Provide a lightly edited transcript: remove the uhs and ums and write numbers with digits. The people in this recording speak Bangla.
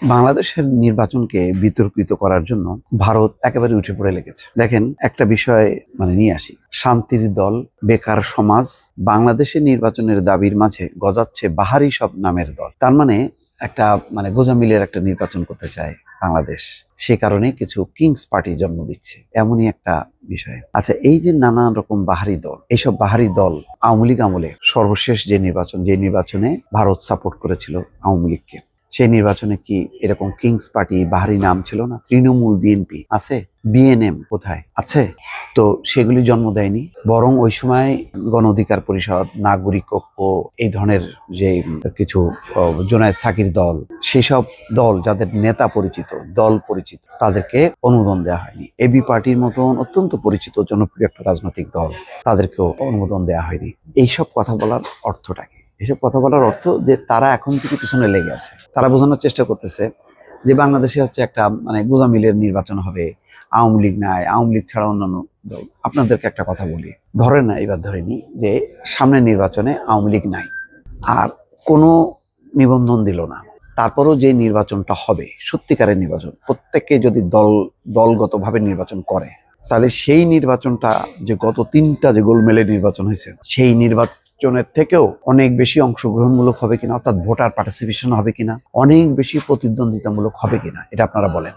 বাংলাদেশের নির্বাচনকে বিতর্কিত করার জন্য ভারত একেবারে উঠে পড়ে লেগেছে। দেখেন, একটা বিষয় নিয়ে আসি। শান্তির দল, বেকার সমাজ, বাংলাদেশের নির্বাচনের দাবির মাঝে গজাচ্ছে বাহারি সব নামের দল। তার একটা গোজামিলের একটা নির্বাচন করতে চায় বাংলাদেশ। সে কারণে কিছু কিংস পার্টি জন্ম দিচ্ছে, এমনই একটা বিষয়। আচ্ছা, এই যে নানান রকম বাহারি দল, এইসব বাহারি দল আওয়ামী লীগ আমলে সর্বশেষ যে নির্বাচনে ভারত সাপোর্ট করেছিল আওয়ামী লীগকে, সেই নির্বাচনে কি এরকম কিংস পার্টি বাহারি নাম ছিল না? তৃণমূল, বিএনপি আছে, বিএনএম কোথায় আছে? তো সেগুলি জন্ম দেয়নি, বরং ওই সময় গণ অধিকার পরিষদ, নাগরিক ঐক্য, এই ধরনের যে কিছু জোনায়েদ সাকির দল, সেসব দল যাদের নেতা পরিচিত, দল পরিচিত, তাদেরকে অনুমোদন দেওয়া হয়নি। এবি পার্টির মতন অত্যন্ত পরিচিত জনপ্রিয় একটা রাজনৈতিক দল, তাদেরকেও অনুমোদন দেওয়া হয়নি। এইসব কথা বলার অর্থটা কি? এসব কথা বলার অর্থ যে তারা এখন থেকে পিছনে লেগে আছে। তারা বোঝানোর চেষ্টা করতেছে যে বাংলাদেশে হচ্ছে একটা গোজামিলের নির্বাচন হবে, আওয়ামী লীগ নাই, আওয়ামী লীগ ছাড়া অন্যান্য দল। আপনাদেরকে একটা কথা বলি, ধরেন না, এবার ধরে নি যে সামনের নির্বাচনে আওয়ামী লীগ নাই, আর কোনো নিবন্ধন দিল না, তারপরও যে নির্বাচনটা হবে সত্যিকারের নির্বাচন, প্রত্যেককে যদি দলগতভাবে নির্বাচন করে, তাহলে সেই নির্বাচনটা যে গত 3টা যে গোলমেলের নির্বাচন হয়েছে, সেই নির্বাচনের থেকেও অনেক বেশি অংশগ্রহণমূলক হবে কিনা, অর্থাৎ ভোটার পার্টিসিপেশন হবে কিনা, অনেক বেশি প্রতিদ্বন্দ্বিতামূলক হবে কিনা, এটা আপনারা বলেন।